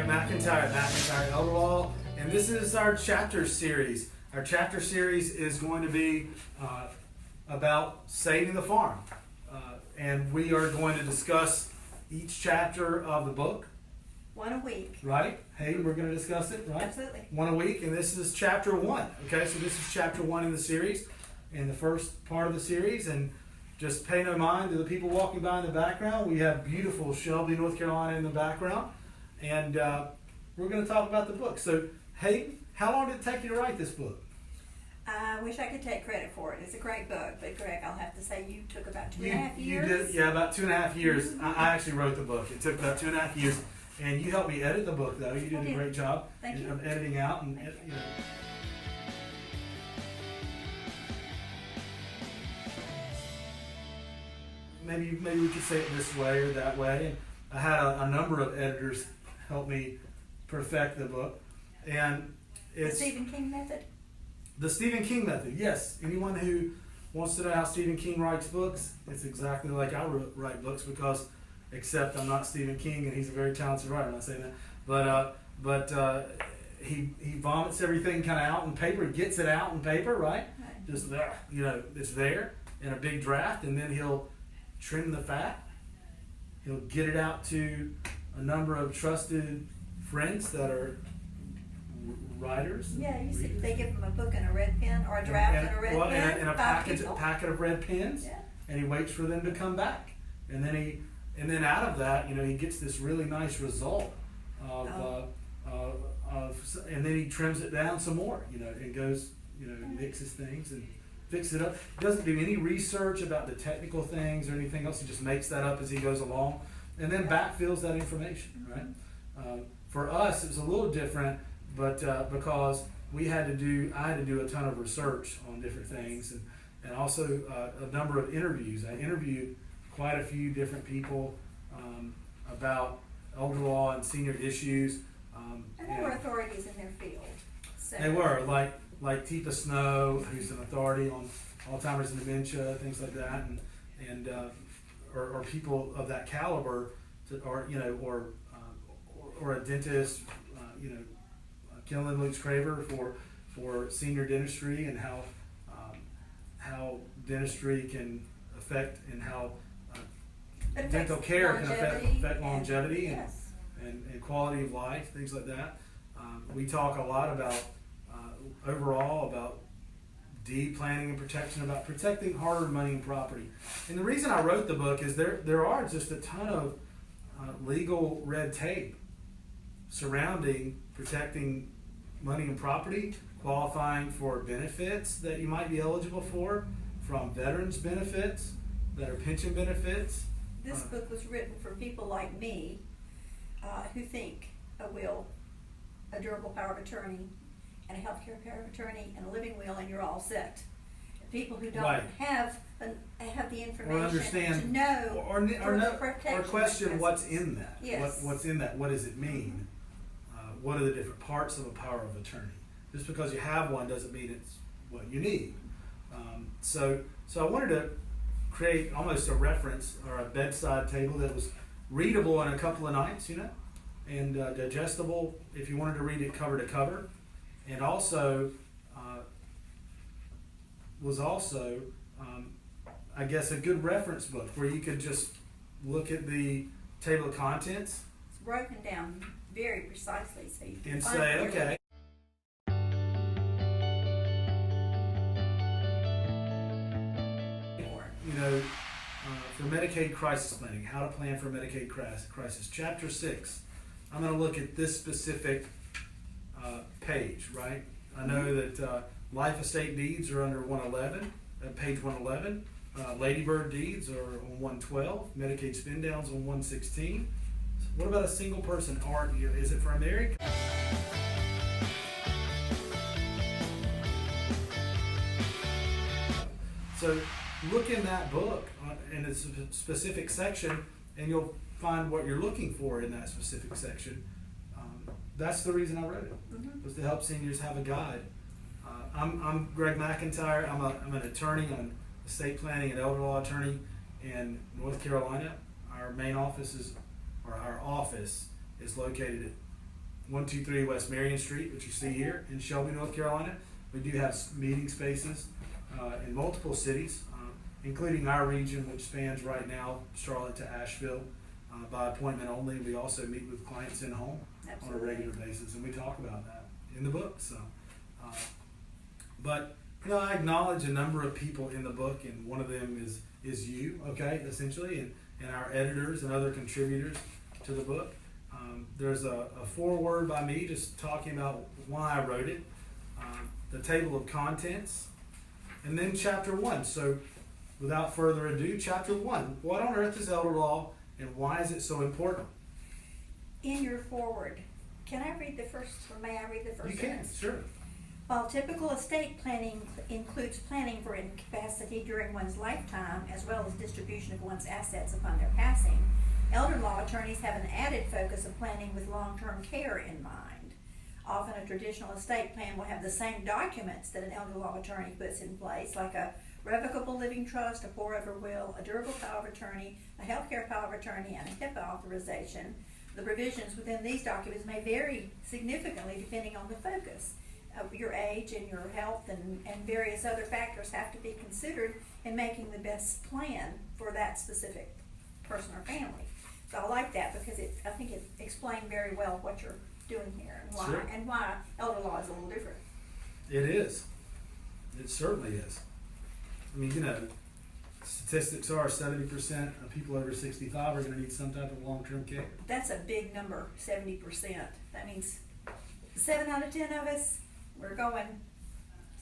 Greg McIntyre at McIntyre Elder Law, and this is our chapter series. Our chapter series is going to be about saving the farm, and we are going to discuss each chapter of the book. One a week. Right? Hayden, we're going to discuss it, right? Absolutely. One a week, and this is chapter 1. Okay, so this is chapter 1 in the series, in the first part of the series, and just pay no mind to the people walking by in the background. We have beautiful Shelby, North Carolina in the background, and we're going to talk about the book. So, Hayden, how long did it take you to write this book? I wish I could take credit for it. It's a great book, but Greg, I'll have to say you took about 2.5 years. You did, yeah, about 2.5 years. Mm-hmm. I actually wrote the book. It took about 2.5 years, and you helped me edit the book, though. You did a great job of editing out and you know. Maybe we could say it this way or that way. And I had a number of editors help me perfect the book, and it's the Stephen King method. The Stephen King method, yes. Anyone who wants to know how Stephen King writes books, it's exactly like I write books, because except I'm not Stephen King and he's a very talented writer. I'm not saying that, but he vomits everything kind of out in paper. He gets it out in paper, right? Just there, you know, it's there in a big draft, and then he'll trim the fat. He'll get it out to a number of trusted friends that are writers. Yeah, you see, they give him a book and a red pen, or a draft and a red pen. And a packet of red pens. Yeah. And he waits for them to come back, and then out of that, you know, he gets this really nice result and then he trims it down some more, you know, and goes, you know, mixes things and fix it up. He doesn't do any research about the technical things or anything else. He just makes that up as he goes along, and then backfills that information, right? For us, it was a little different, but because I had to do a ton of research on different things, and also a number of interviews. I interviewed quite a few different people about elder law and senior issues. And they were authorities in their field. So. They were, like Tipa Snow, who's an authority on Alzheimer's and dementia, things like that, or people of that caliber, or a dentist, Ken Luke's Craver for senior dentistry, and how dentistry can affect, and how dental care can affect longevity and quality of life, things like that. We talk a lot about overall about deed planning and protection, about protecting hard-earned money and property. And the reason I wrote the book is there are just a ton of legal red tape surrounding protecting money and property, qualifying for benefits that you might be eligible for, from veterans benefits that are pension benefits. This book was written for people like me who think a will, a durable power of attorney, and a healthcare power of attorney, and a living will, and you're all set. People who don't have the information to know or question what's in that. Yes. What's in that? What does it mean? What are the different parts of a power of attorney? Just because you have one doesn't mean it's what you need. So I wanted to create almost a reference or a bedside table that was readable in a couple of nights, you know, and digestible if you wanted to read it cover to cover, and also was also, I guess, a good reference book where you could just look at the table of contents. It's broken down very precisely, so you can and find say, okay. You know, for Medicaid crisis planning, how to plan for Medicaid crisis. Chapter 6. I'm going to look at this specific page, right? I know that life estate deeds are under 111, page 111. Ladybird deeds are on 112. Medicaid spin downs on 116. What about a single person art? Is it for a married? So look in that book in a specific section, and you'll find what you're looking for in that specific section. That's the reason I wrote it, was to help seniors have a guide. I'm Greg McIntyre. I'm an attorney. I'm an estate planning and elder law attorney in North Carolina. Our main office is, or our office is located 123 West Marion Street, which you see here in Shelby, North Carolina. We do have meeting spaces in multiple cities, including our region, which spans right now Charlotte to Asheville by appointment only. We also meet with clients in home on a regular basis, and we talk about that in the book. So, but you know, I acknowledge a number of people in the book, and one of them is you, okay, essentially, and our editors and other contributors to the book. There's a foreword by me just talking about why I wrote it, the table of contents, and then chapter 1. So without further ado, chapter 1. What on earth is elder law, and why is it so important? In your foreword, can I read the first, or may I read the first You can, sentence? sure. While typical estate planning includes planning for incapacity during one's lifetime, as well as distribution of one's assets upon their passing, elder law attorneys have an added focus of planning with long-term care in mind. Often a traditional estate plan will have the same documents that an elder law attorney puts in place, like a revocable living trust, a pour-over will, a durable power of attorney, a healthcare power of attorney, and a HIPAA authorization. The provisions within these documents may vary significantly depending on the focus. Your age and your health and various other factors have to be considered in making the best plan for that specific person or family. So I like that because I think it explained very well what you're doing here and why, Sure. and why elder law is a little different. It is. It certainly is. I mean, you know, statistics are 70% of people over 65 are going to need some type of long-term care. That's a big number, 70%. That means 7 out of 10 of us, we're going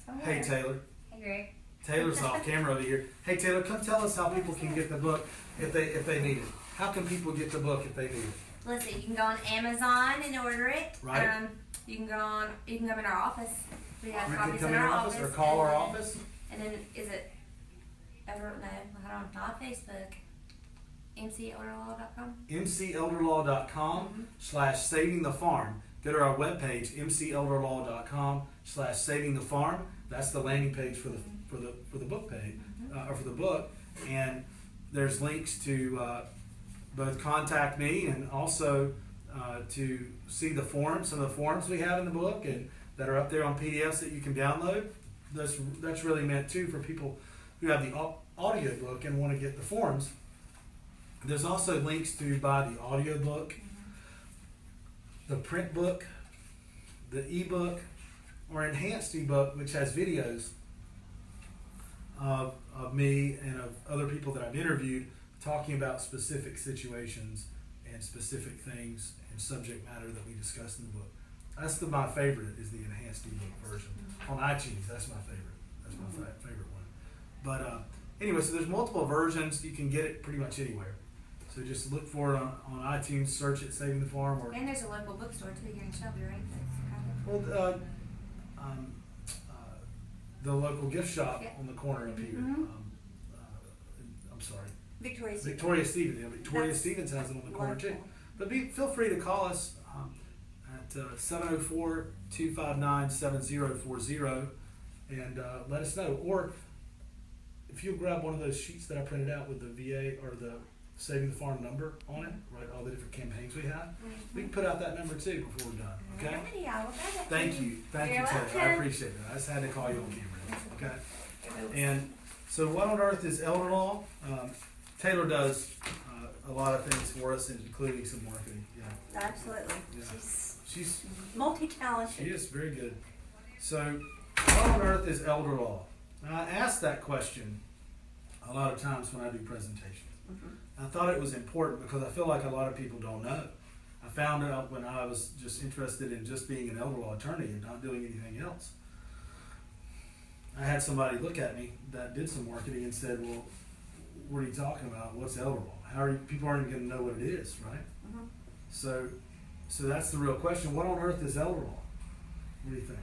somewhere. Hey, Taylor. Hey, Greg. Taylor's off camera over here. Hey, Taylor, come tell us how people can get the book if they need it. How can people get the book if they need it? Let's see. You can go on Amazon and order it. Right. You can come in our office. We have We can copies come in in our our office or office. call our and then- office. And then is it? I don't know. Hold on. Not Facebook. mcelderlaw.com. mcelderlaw.com/savingthefarm. Go to our webpage, mcelderlaw.com/savingthefarm. That's the landing page for the book page, or for the book. And there's links to both contact me and also to see the forms, some of the forms we have in the book and that are up there on PDFs that you can download. That's really meant too for people who have the audio book and want to get the forms. There's also links to buy the audio book, the print book, the ebook, or enhanced ebook, which has videos of me and of other people that I've interviewed talking about specific situations and specific things and subject matter that we discussed in the book. That's my favorite, is the enhanced ebook version. On iTunes, that's my favorite. That's my favorite one. But anyway, so there's multiple versions. You can get it pretty much anywhere. So just look for it on iTunes, search it, Saving the Farm. Or, And there's a local bookstore too here in Shelby, right? well, the local gift shop Yeah. on the corner up here. Mhm. I'm sorry. Victoria Victoria Stevens. Yeah, Victoria That's Stevens has it on the corner too. wonderful. But feel free to call us at 704-259-7040 and let us know. Or if you'll grab one of those sheets that I printed out with the VA or the Saving the Farm number on it, right? All the different campaigns we have. We can put out that number too before we're done. Okay? Alrighty, I will grab it. Thank you, You're Taylor. I welcome. appreciate it. I just had to call you on camera. Okay. Oops. And so, what on earth is elder law? Taylor does a lot of things for us, including some marketing. Yeah, Absolutely. Yeah. She's she multi-talented. is very good. So, what on earth is elder law? Now, I ask that question a lot of times when I do presentations. I thought it was important because I feel like a lot of people don't know. I found out when I was just interested in just being an elder law attorney and not doing anything else. I had somebody look at me that did some marketing and said, "Well, what are you talking about? What's elder law? People aren't even going to know what it is, right?" Mhm. So that's the real question. What on earth is elder law? What do you think?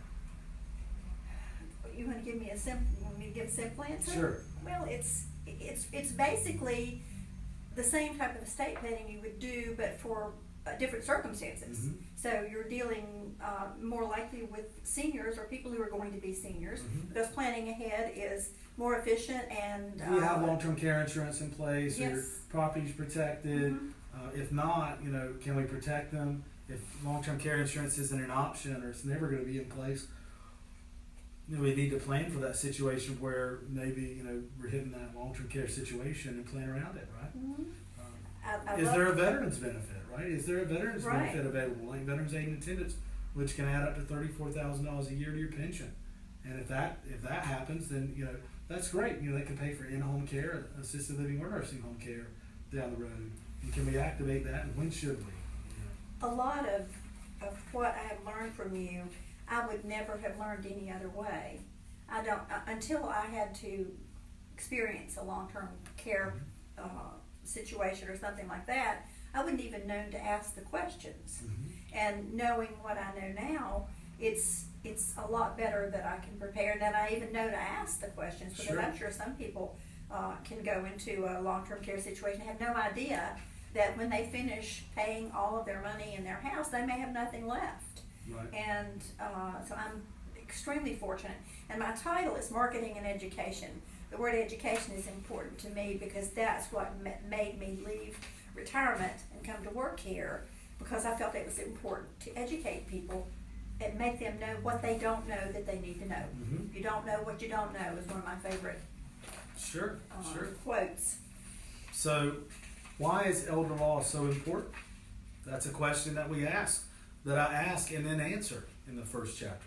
You want to give me a simple answer? Sure. Well, it's basically the same type of estate planning you would do, but for different circumstances. Mhm. So you're dealing more likely with seniors or people who are going to be seniors, Mhm. because planning ahead is more efficient and. Do you have long-term care insurance in place? Or your Yes. property's protected? Mhm. If not, can we protect them? if long-term care insurance isn't an option or it's never going to be in place, we need to plan for that situation where maybe we're hitting that long-term care situation and plan around it, right? Mhm. I Is love- there a veterans benefit, right? Is there a veterans Right. benefit available, like veterans aid and attendance, which can add up to $34,000 a year to your pension? And if that happens, then that's great. They can pay for in-home care, assisted living, or nursing home care down the road. And can we activate that? And when should we? A lot of what I have learned from you, I would never have learned any other way. I don't until I had to experience a long-term care situation or something like that. I wouldn't even known to ask the questions. Mm-hmm. And knowing what I know now, it's a lot better that I can prepare, that I even know to ask the questions, because Sure. I'm sure some people can go into a long-term care situation and have no idea that when they finish paying all of their money in their house, they may have nothing left. Right. And so I'm extremely fortunate. And my title is Marketing and Education. The word education is important to me because that's what made me leave retirement and come to work here, because I felt it was important to educate people and make them know what they don't know that they need to know. Mm-hmm. You don't know what you don't know is one of my favorite Sure. quotes. So, why is elder law so important? That's a question that we ask, that I ask and then answer in the first chapter.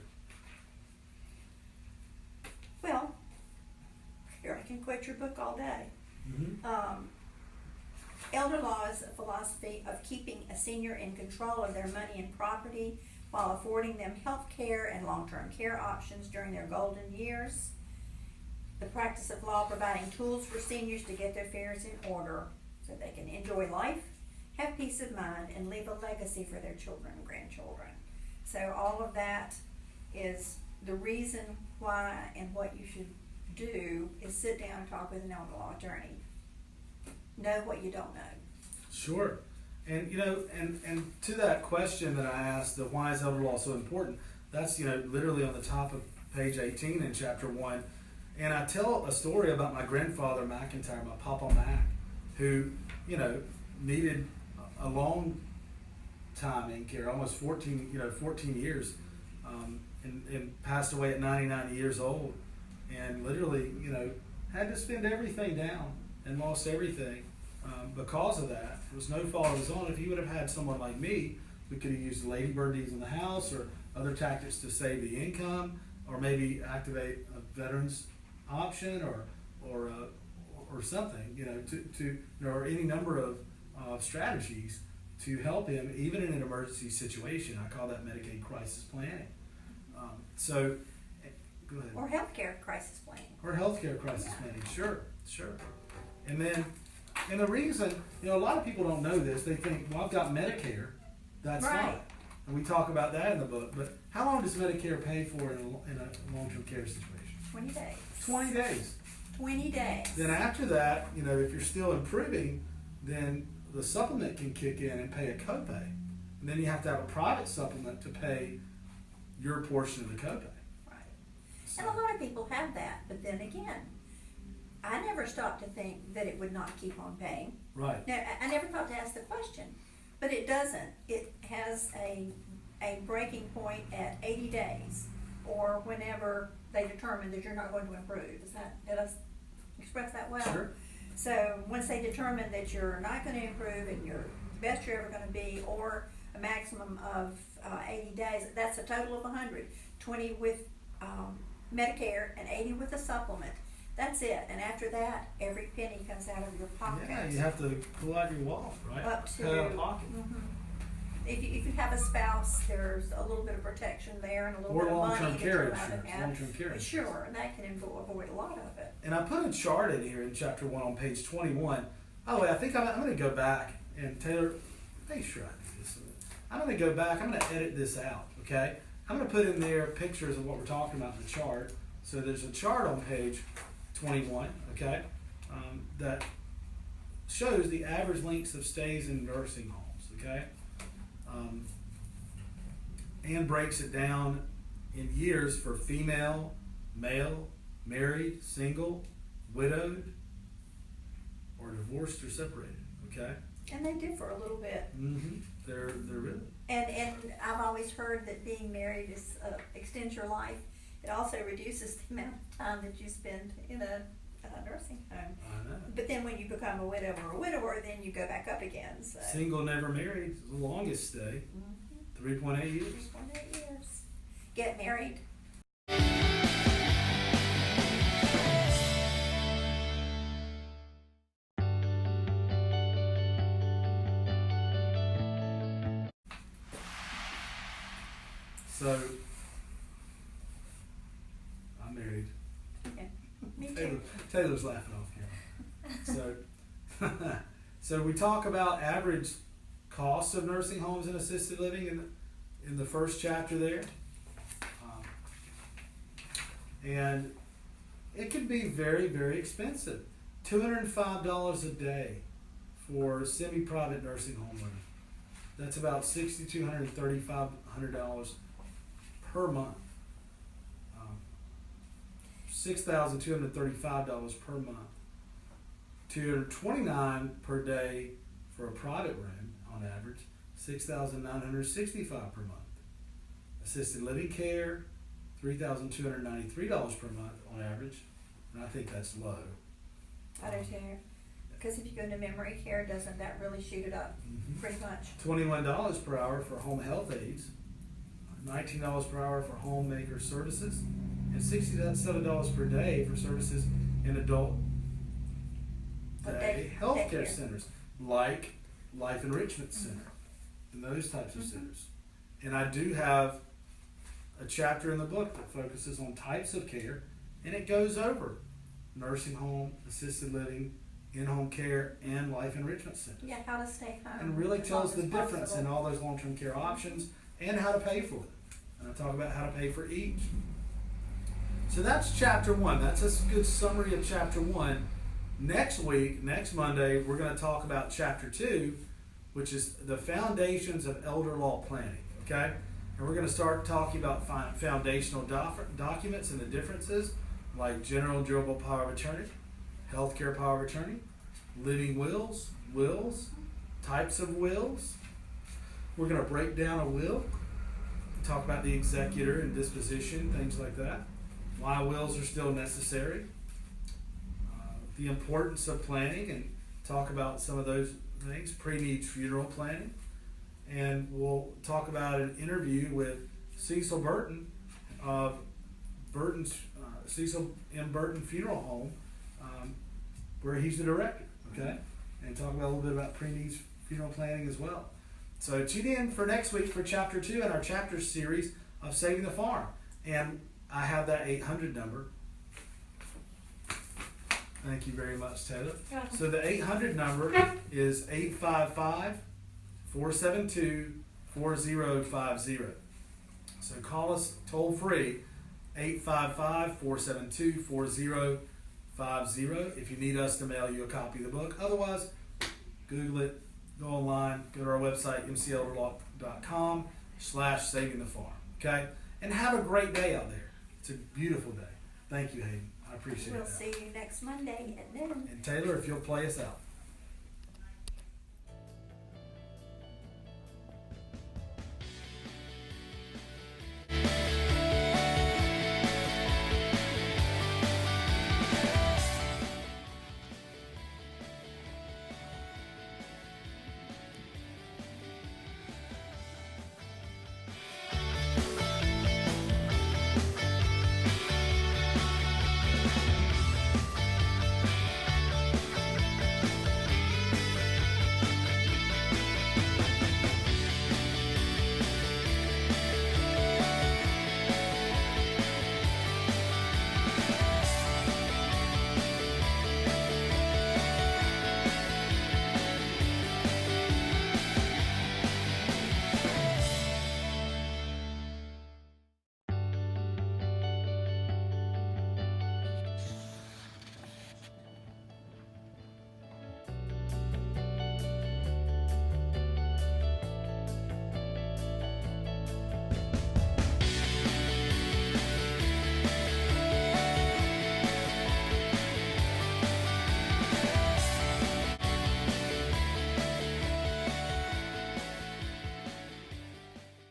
Well, here I can quote your book all day. Mm-hmm. Elder law is a philosophy of keeping a senior in control of their money and property while affording them health care and long-term care options during their golden years. The practice of law providing tools for seniors to get their affairs in order so they can enjoy life, have peace of mind, and leave a legacy for their children and grandchildren. So all of that is the reason why, and what you should do is sit down and talk with an elder law attorney. Know what you don't know. Sure. And and to that question that I asked, the why is elder law so important, that's literally on the top of page 18 in chapter 1. And I tell a story about my grandfather McIntyre, my Papa Mac, who needed a long time in care, almost 14 years, and passed away at 99 years old, and literally had to spend everything down and lost everything because of that. It was no fault of his own. If he would have had someone like me, we could have used the ladybird deeds in the house or other tactics to save the income, or maybe activate a veterans option or something, or any number of strategies to help him, even in an emergency situation. I call that Medicaid crisis planning. Go ahead. Or healthcare crisis planning. Or healthcare crisis planning, sure. And the reason, a lot of people don't know this, they think, well, I've got Medicare, that's Right. fine. And we talk about that in the book, but how long does Medicare pay for in a long-term care situation? 20 days. 20 days. 20 days. Then after that, if you're still improving, then the supplement can kick in and pay a copay. And then you have to have a private supplement to pay your portion of the copay. Right. And a lot of people have that, but then again, I never stopped to think that it would not keep on paying. Right. No, I never thought to ask the question, but it doesn't. It has a breaking point at 80 days, or whenever they determine that you're not going to improve. Did I express that well? Sure. So once they determine that you're not going to improve and you're the best you're ever going to be, or a maximum of 80 days, that's a total of 100. 20 with Medicare and 80 with a supplement. That's it. And after that, every penny comes out of your pocket. Yeah, you have to pull out your wallet, right? Up to Cut out of pocket. Mhm. If you have a spouse, there's a little bit of protection there and a little Or bit of money long-term that care you're allowed to insurance. have. Long-term care insurance. Sure, and that can avoid a lot of it. And I put a chart in here in chapter 1 on page 21. Oh, wait, I think I'm going to go back and Taylor, make sure I do this. I'm going to go back. I'm going to edit this out, okay? I'm going to put in there pictures of what we're talking about in the chart. So there's a chart on page 21, okay, that shows the average lengths of stays in nursing homes, okay? And breaks it down in years for female, male, married, single, widowed, or divorced or separated, Okay? And they differ a little bit. Mm-hmm. They're really. And I've always heard that being married is, extends your life. It also reduces the amount of time that you spend in a nursing home. I know. But then when you become a widow or a widower, then you go back up again, so. Single, never married, is the longest stay. 3.8 years. 3.8 years. Get married. So, I'm married. Okay. Me too. Taylor's laughing off camera. So, so we talk about average costs of nursing homes and assisted living in the first chapter there, and it can be very, very expensive. $205 a day for semi-private nursing home living. That's about $6,200 to $3,500 per month. $6,235 per month. $229 per day for a private room on average. $6,965 per month. Assisted living care, $3,293 per month on average, and I think that's low. I do too. Because if you go into memory care, doesn't that really shoot it up pretty much? $21 per hour for home health aides, $19 per hour for homemaker services, and $67 per day for services in adult day healthcare Daycare. centers, like Life Enrichment Center, and those types of centers. And I do have a chapter in the book that focuses on types of care, and it goes over nursing home, assisted living, in-home care, and life enrichment centers. Yeah, how to stay home. And really as long tells the as difference in possible. all those long-term care options and how to pay for it. And I talk about how to pay for each. So that's chapter 1. That's a good summary of chapter 1. Next week, next Monday, we're going to talk about chapter 2, which is the foundations of elder law planning. Okay? And we're going to start talking about foundational documents and the differences, like general and durable power of attorney, healthcare power of attorney, living wills, types of wills. We're going to break down a will, talk about the executor and disposition, things like that, why wills are still necessary, the importance of planning, and talk about some of those things, pre-need funeral planning. And we'll talk about an interview with Cecil Burton of Cecil M. Burton Funeral Home, where he's the director, okay? And talk about a little bit about pre-need funeral planning as well. So tune in for next week for chapter 2 in our chapter series of Saving the Farm. And I have that 800 number. Thank you very much, Taylor. So the 800 number is 855-472-4050. So call us toll free, 855-472-4050 if you need us to mail you a copy of the book. Otherwise, Google it, go online, go to our website, mcelderlaw.com/saving the farm. Okay? And have a great day out there. It's a beautiful day. Thank you, Hayden. I appreciate We'll that. see you next Monday at noon. And Taylor, if you'll play us out.